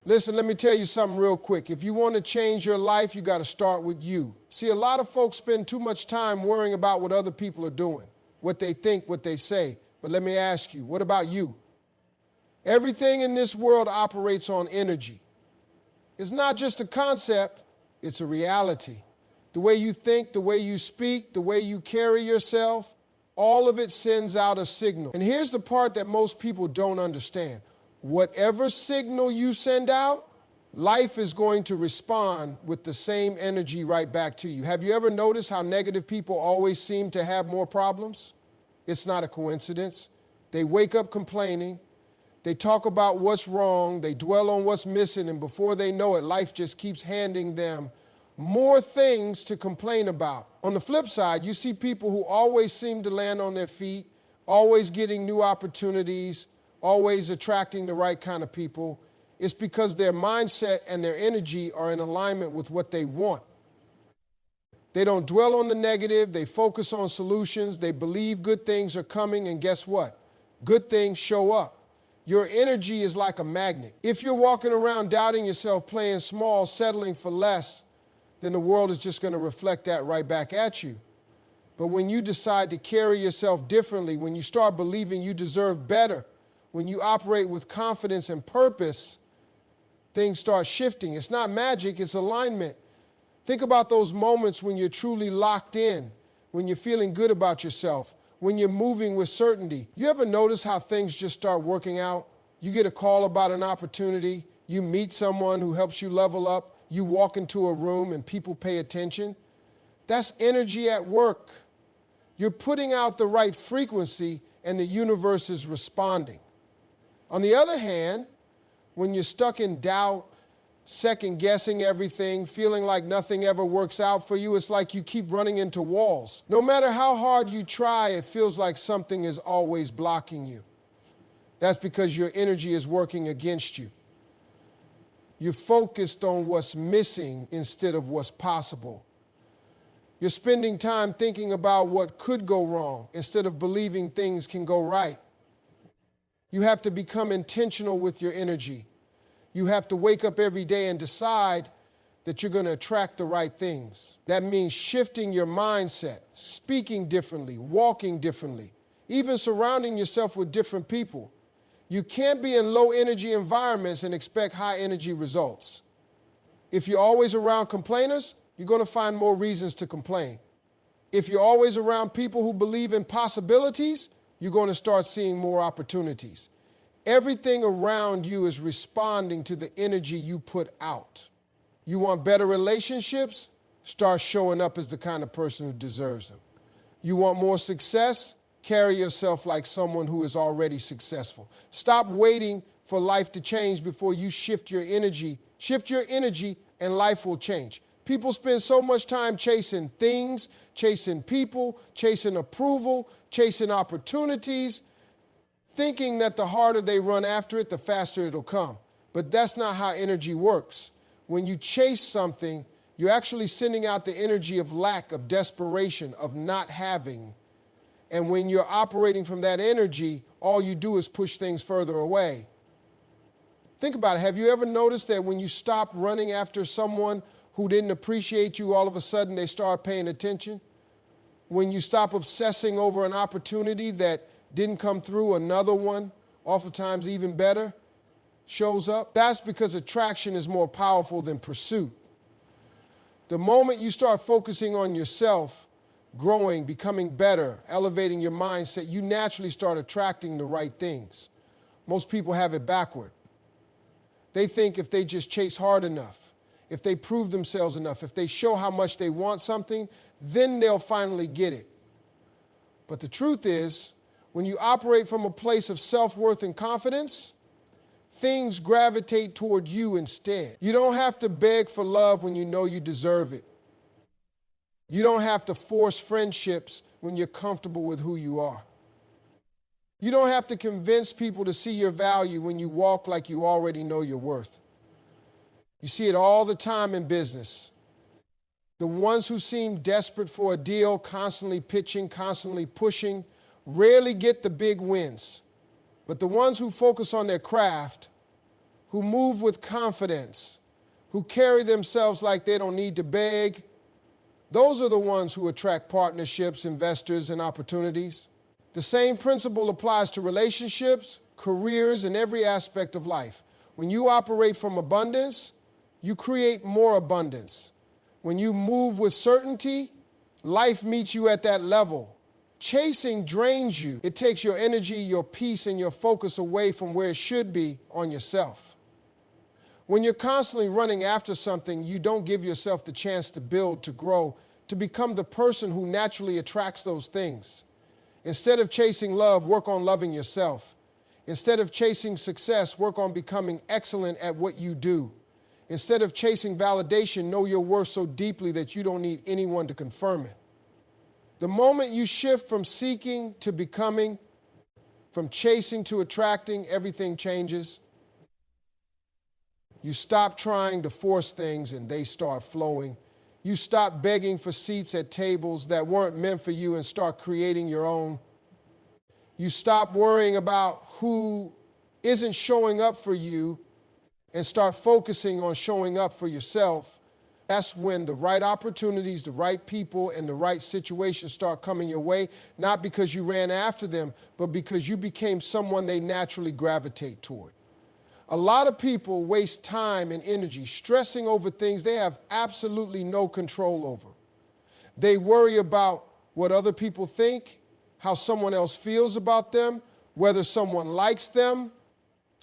Listen, let me tell you something real quick. If you want to change your life, you got to start with you. See, a lot of folks spend too much time worrying about what other people are doing, what they think, what they say. But let me ask you, what about you? Everything in this world operates on energy. It's not just a concept, it's a reality. The way you think, the way you speak, the way you carry yourself, all of it sends out a signal. And here's the part that most people don't understand. Whatever signal you send out, life is going to respond with the same energy right back to you. Have you ever noticed how negative people always seem to have more problems? It's not a coincidence. They wake up complaining. They talk about what's wrong. They dwell on what's missing. And before they know it, life just keeps handing them more things to complain about. On the flip side, you see people who always seem to land on their feet, always getting new opportunities, always attracting the right kind of people. It's because their mindset and their energy are in alignment with what they want. They don't dwell on the negative. They focus on solutions. They believe good things are coming, and guess what? Good things show up. Your energy is like a magnet. If you're walking around doubting yourself, playing small, settling for less, then the world is just going to reflect that right back at you. But when you decide to carry yourself differently, when you start believing you deserve better, when you operate with confidence and purpose, things start shifting. It's not magic, it's alignment. Think about those moments when you're truly locked in, when you're feeling good about yourself, when you're moving with certainty. You ever notice how things just start working out? You get a call about an opportunity, you meet someone who helps you level up, you walk into a room and people pay attention. That's energy at work. You're putting out the right frequency and the universe is responding. On the other hand, when you're stuck in doubt, second guessing everything, feeling like nothing ever works out for you, it's like you keep running into walls. No matter how hard you try, it feels like something is always blocking you. That's because your energy is working against you. You're focused on what's missing instead of what's possible. You're spending time thinking about what could go wrong instead of believing things can go right. You have to become intentional with your energy. You have to wake up every day and decide that you're going to attract the right things. That means shifting your mindset, speaking differently, walking differently, even surrounding yourself with different people. You can't be in low energy environments and expect high energy results. If you're always around complainers, you're going to find more reasons to complain. If you're always around people who believe in possibilities, you're going to start seeing more opportunities. Everything around you is responding to the energy you put out. You want better relationships? Start showing up as the kind of person who deserves them. You want more success? Carry yourself like someone who is already successful. Stop waiting for life to change before you shift your energy. Shift your energy and life will change. People spend so much time chasing things, chasing people, chasing approval, chasing opportunities, thinking that the harder they run after it, the faster it'll come. But that's not how energy works. When you chase something, you're actually sending out the energy of lack, of desperation, of not having. And when you're operating from that energy, all you do is push things further away. Think about it. Have you ever noticed that when you stop running after someone who didn't appreciate you, all of a sudden they start paying attention? When you stop obsessing over an opportunity that didn't come through, another one, oftentimes even better, shows up? That's because attraction is more powerful than pursuit. The moment you start focusing on yourself, growing, becoming better, elevating your mindset, you naturally start attracting the right things. Most people have it backward. They think if they just chase hard enough, if they prove themselves enough, if they show how much they want something, then they'll finally get it. But the truth is, when you operate from a place of self-worth and confidence, things gravitate toward you instead. You don't have to beg for love when you know you deserve it. You don't have to force friendships when you're comfortable with who you are. You don't have to convince people to see your value when you walk like you already know your worth. You see it all the time in business. The ones who seem desperate for a deal, constantly pitching, constantly pushing, rarely get the big wins. But the ones who focus on their craft, who move with confidence, who carry themselves like they don't need to beg, those are the ones who attract partnerships, investors, and opportunities. The same principle applies to relationships, careers, and every aspect of life. When you operate from abundance, you create more abundance. When you move with certainty, life meets you at that level. Chasing drains you. It takes your energy, your peace, and your focus away from where it should be on yourself. When you're constantly running after something, you don't give yourself the chance to build, to grow, to become the person who naturally attracts those things. Instead of chasing love, work on loving yourself. Instead of chasing success, work on becoming excellent at what you do. Instead of chasing validation, know your worth so deeply that you don't need anyone to confirm it. The moment you shift from seeking to becoming, from chasing to attracting, everything changes. You stop trying to force things and they start flowing. You stop begging for seats at tables that weren't meant for you and start creating your own. You stop worrying about who isn't showing up for you and start focusing on showing up for yourself. That's when the right opportunities, the right people, and the right situations start coming your way, not because you ran after them, but because you became someone they naturally gravitate toward. A lot of people waste time and energy stressing over things they have absolutely no control over. They worry about what other people think, how someone else feels about them, whether someone likes them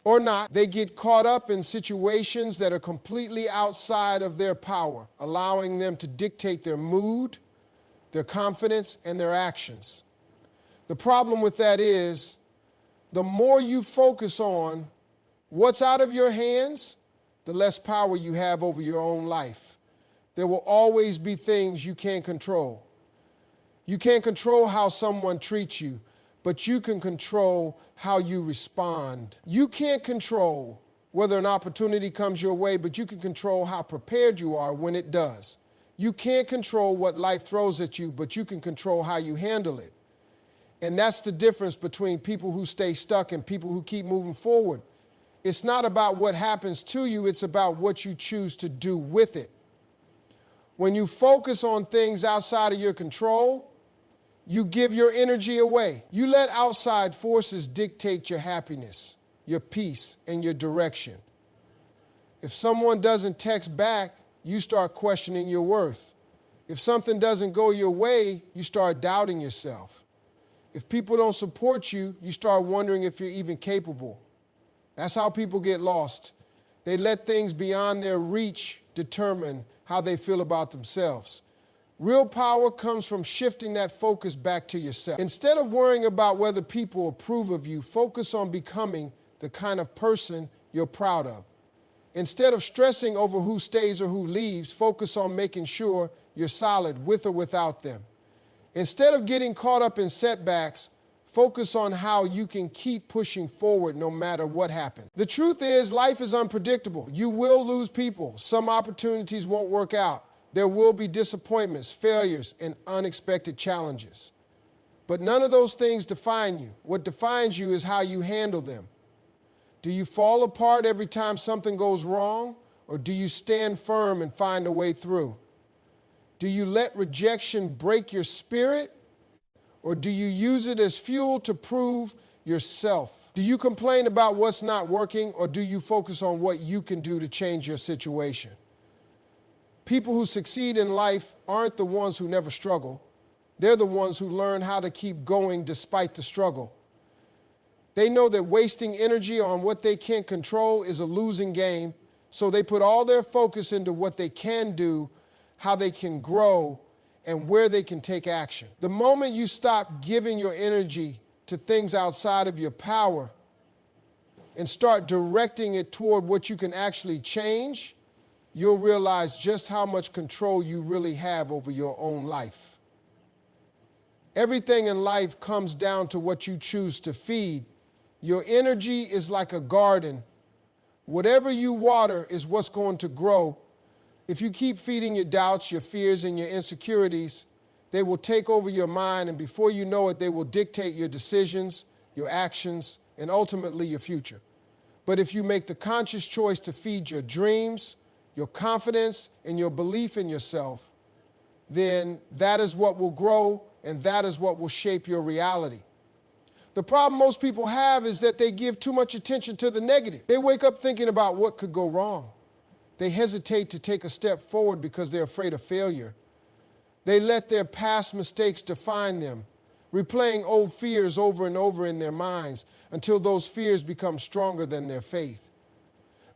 or not. They get caught up in situations that are completely outside of their power, allowing them to dictate their mood, their confidence, and their actions. The problem with that is the more you focus on what's out of your hands, the less power you have over your own life. There will always be things you can't control. You can't control how someone treats you, but you can control how you respond. You can't control whether an opportunity comes your way, but you can control how prepared you are when it does. You can't control what life throws at you, but you can control how you handle it. And that's the difference between people who stay stuck and people who keep moving forward. It's not about what happens to you, it's about what you choose to do with it. When you focus on things outside of your control, you give your energy away. You let outside forces dictate your happiness, your peace, and your direction. If someone doesn't text back, you start questioning your worth. If something doesn't go your way, you start doubting yourself. If people don't support you, you start wondering if you're even capable. That's how people get lost. They let things beyond their reach determine how they feel about themselves. Real power comes from shifting that focus back to yourself. Instead of worrying about whether people approve of you, focus on becoming the kind of person you're proud of. Instead of stressing over who stays or who leaves, focus on making sure you're solid with or without them. Instead of getting caught up in setbacks, focus on how you can keep pushing forward no matter what happens. The truth is, life is unpredictable. You will lose people. Some opportunities won't work out. There will be disappointments, failures, and unexpected challenges. But none of those things define you. What defines you is how you handle them. Do you fall apart every time something goes wrong, or do you stand firm and find a way through? Do you let rejection break your spirit, or do you use it as fuel to prove yourself? Do you complain about what's not working, or do you focus on what you can do to change your situation? People who succeed in life aren't the ones who never struggle. They're the ones who learn how to keep going despite the struggle. They know that wasting energy on what they can't control is a losing game, so they put all their focus into what they can do, how they can grow, and where they can take action. The moment you stop giving your energy to things outside of your power and start directing it toward what you can actually change, you'll realize just how much control you really have over your own life. Everything in life comes down to what you choose to feed. Your energy is like a garden. Whatever you water is what's going to grow. If you keep feeding your doubts, your fears, and your insecurities, they will take over your mind, and before you know it, they will dictate your decisions, your actions, and ultimately your future. But if you make the conscious choice to feed your dreams, your confidence, and your belief in yourself, then that is what will grow and that is what will shape your reality. The problem most people have is that they give too much attention to the negative. They wake up thinking about what could go wrong. They hesitate to take a step forward because they're afraid of failure. They let their past mistakes define them, replaying old fears over and over in their minds until those fears become stronger than their faith.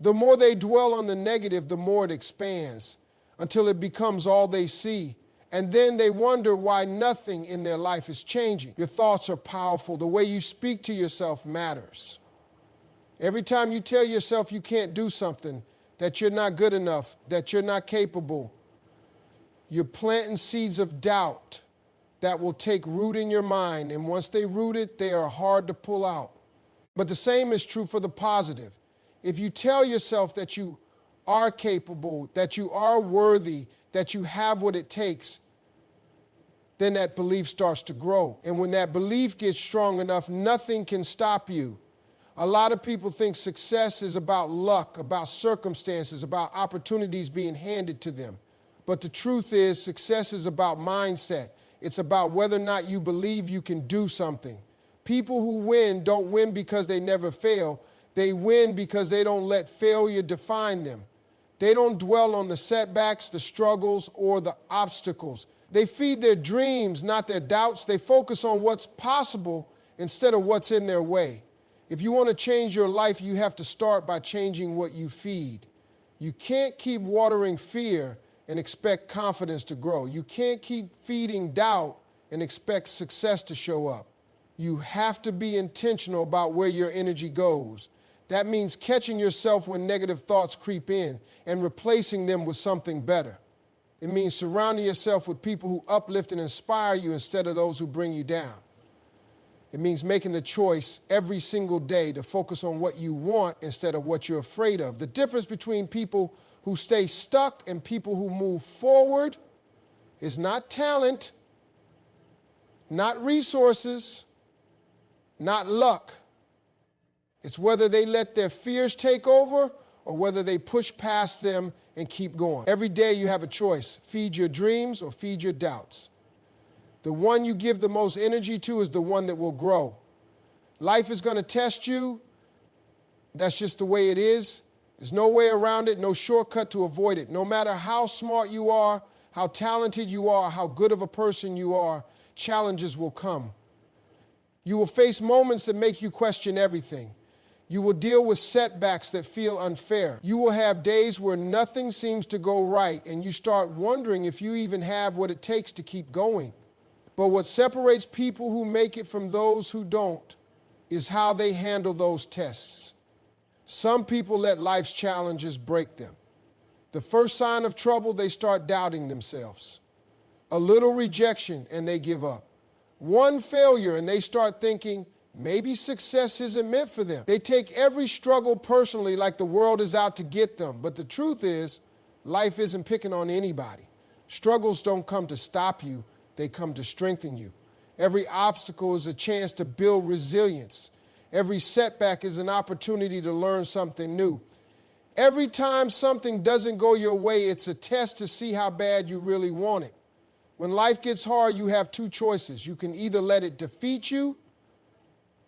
The more they dwell on the negative, the more it expands until it becomes all they see. And then they wonder why nothing in their life is changing. Your thoughts are powerful. The way you speak to yourself matters. Every time you tell yourself you can't do something, that you're not good enough, that you're not capable, you're planting seeds of doubt that will take root in your mind. And once they root it, they are hard to pull out. But the same is true for the positive. If you tell yourself that you are capable, that you are worthy, that you have what it takes, then that belief starts to grow. And when that belief gets strong enough, nothing can stop you. A lot of people think success is about luck, about circumstances, about opportunities being handed to them. But the truth is, success is about mindset. It's about whether or not you believe you can do something. People who win don't win because they never fail. They win because they don't let failure define them. They don't dwell on the setbacks, the struggles, or the obstacles. They feed their dreams, not their doubts. They focus on what's possible instead of what's in their way. If you want to change your life, you have to start by changing what you feed. You can't keep watering fear and expect confidence to grow. You can't keep feeding doubt and expect success to show up. You have to be intentional about where your energy goes. That means catching yourself when negative thoughts creep in and replacing them with something better. It means surrounding yourself with people who uplift and inspire you instead of those who bring you down. It means making the choice every single day to focus on what you want instead of what you're afraid of. The difference between people who stay stuck and people who move forward is not talent, not resources, not luck. It's whether they let their fears take over or whether they push past them and keep going. Every day you have a choice. Feed your dreams or feed your doubts. The one you give the most energy to is the one that will grow. Life is going to test you. That's just the way it is. There's no way around it, no shortcut to avoid it. No matter how smart you are, how talented you are, how good of a person you are, challenges will come. You will face moments that make you question everything. You will deal with setbacks that feel unfair. You will have days where nothing seems to go right and you start wondering if you even have what it takes to keep going. But what separates people who make it from those who don't is how they handle those tests. Some people let life's challenges break them. The first sign of trouble, they start doubting themselves. A little rejection and they give up. One failure and they start thinking, maybe success isn't meant for them. They take every struggle personally like the world is out to get them. But the truth is, life isn't picking on anybody. Struggles don't come to stop you. They come to strengthen you. Every obstacle is a chance to build resilience. Every setback is an opportunity to learn something new. Every time something doesn't go your way, it's a test to see how bad you really want it. When life gets hard, you have two choices. You can either let it defeat you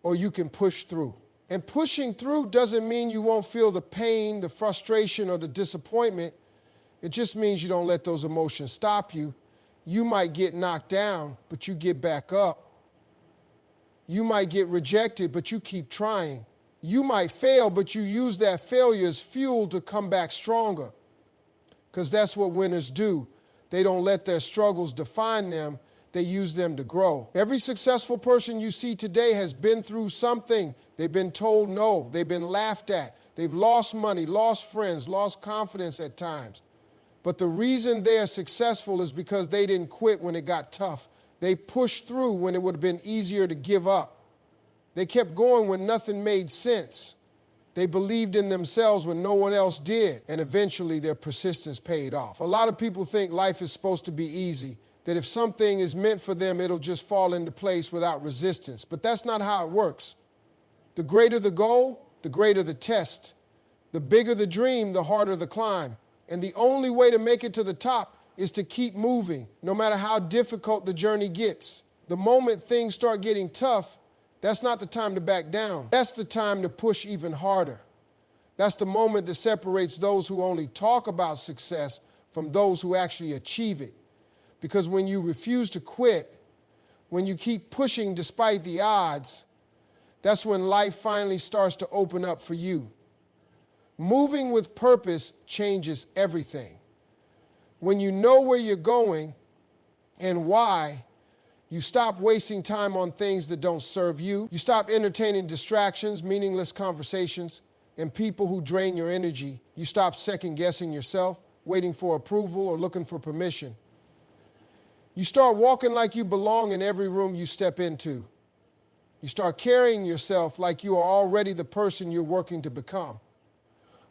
or you can push through. And pushing through doesn't mean you won't feel the pain, the frustration, or the disappointment. It just means you don't let those emotions stop you. You might get knocked down, but you get back up. You might get rejected, but you keep trying. You might fail, but you use that failure as fuel to come back stronger. Because that's what winners do. They don't let their struggles define them. They use them to grow. Every successful person you see today has been through something. They've been told no. They've been laughed at. They've lost money, lost friends, lost confidence at times. But the reason they are successful is because they didn't quit when it got tough. They pushed through when it would have been easier to give up. They kept going when nothing made sense. They believed in themselves when no one else did, and eventually their persistence paid off. A lot of people think life is supposed to be easy, that if something is meant for them, it'll just fall into place without resistance. But that's not how it works. The greater the goal, the greater the test. The bigger the dream, the harder the climb. And the only way to make it to the top is to keep moving, no matter how difficult the journey gets. The moment things start getting tough, that's not the time to back down. That's the time to push even harder. That's the moment that separates those who only talk about success from those who actually achieve it. Because when you refuse to quit, when you keep pushing despite the odds, that's when life finally starts to open up for you. Moving with purpose changes everything. When you know where you're going and why, you stop wasting time on things that don't serve you. You stop entertaining distractions, meaningless conversations, and people who drain your energy. You stop second-guessing yourself, waiting for approval or looking for permission. You start walking like you belong in every room you step into. You start carrying yourself like you are already the person you're working to become.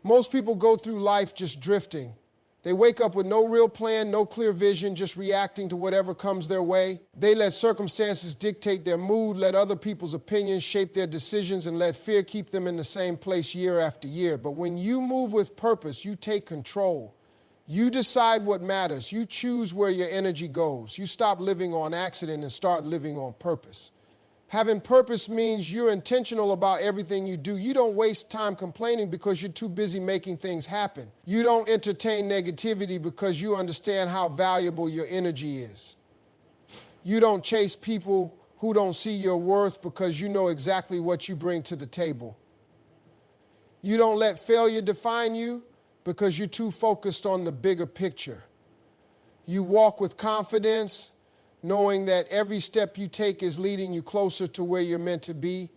Most people go through life just drifting. They wake up with no real plan, no clear vision, just reacting to whatever comes their way. They let circumstances dictate their mood, let other people's opinions shape their decisions, and let fear keep them in the same place year after year. But when you move with purpose, you take control. You decide what matters. You choose where your energy goes. You stop living on accident and start living on purpose. Having purpose means you're intentional about everything you do. You don't waste time complaining because you're too busy making things happen. You don't entertain negativity because you understand how valuable your energy is. You don't chase people who don't see your worth because you know exactly what you bring to the table. You don't let failure define you because you're too focused on the bigger picture. You walk with confidence, knowing that every step you take is leading you closer to where you're meant to be.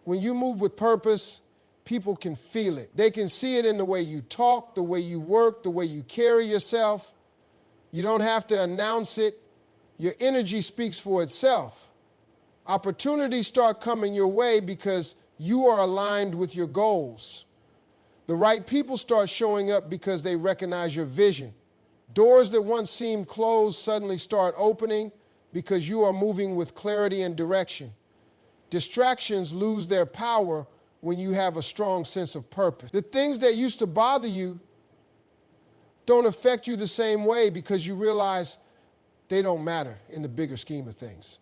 When you move with purpose, people can feel it. They can see it in the way you talk, the way you work, the way you carry yourself. You don't have to announce it. Your energy speaks for itself. Opportunities start coming your way because you are aligned with your goals. The right people start showing up because they recognize your vision. Doors that once seemed closed suddenly start opening because you are moving with clarity and direction. Distractions lose their power when you have a strong sense of purpose. The things that used to bother you don't affect you the same way because you realize they don't matter in the bigger scheme of things.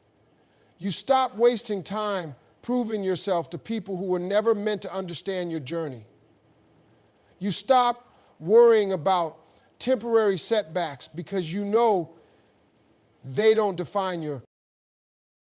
You stop wasting time proving yourself to people who were never meant to understand your journey. You stop worrying about temporary setbacks because you know they don't define your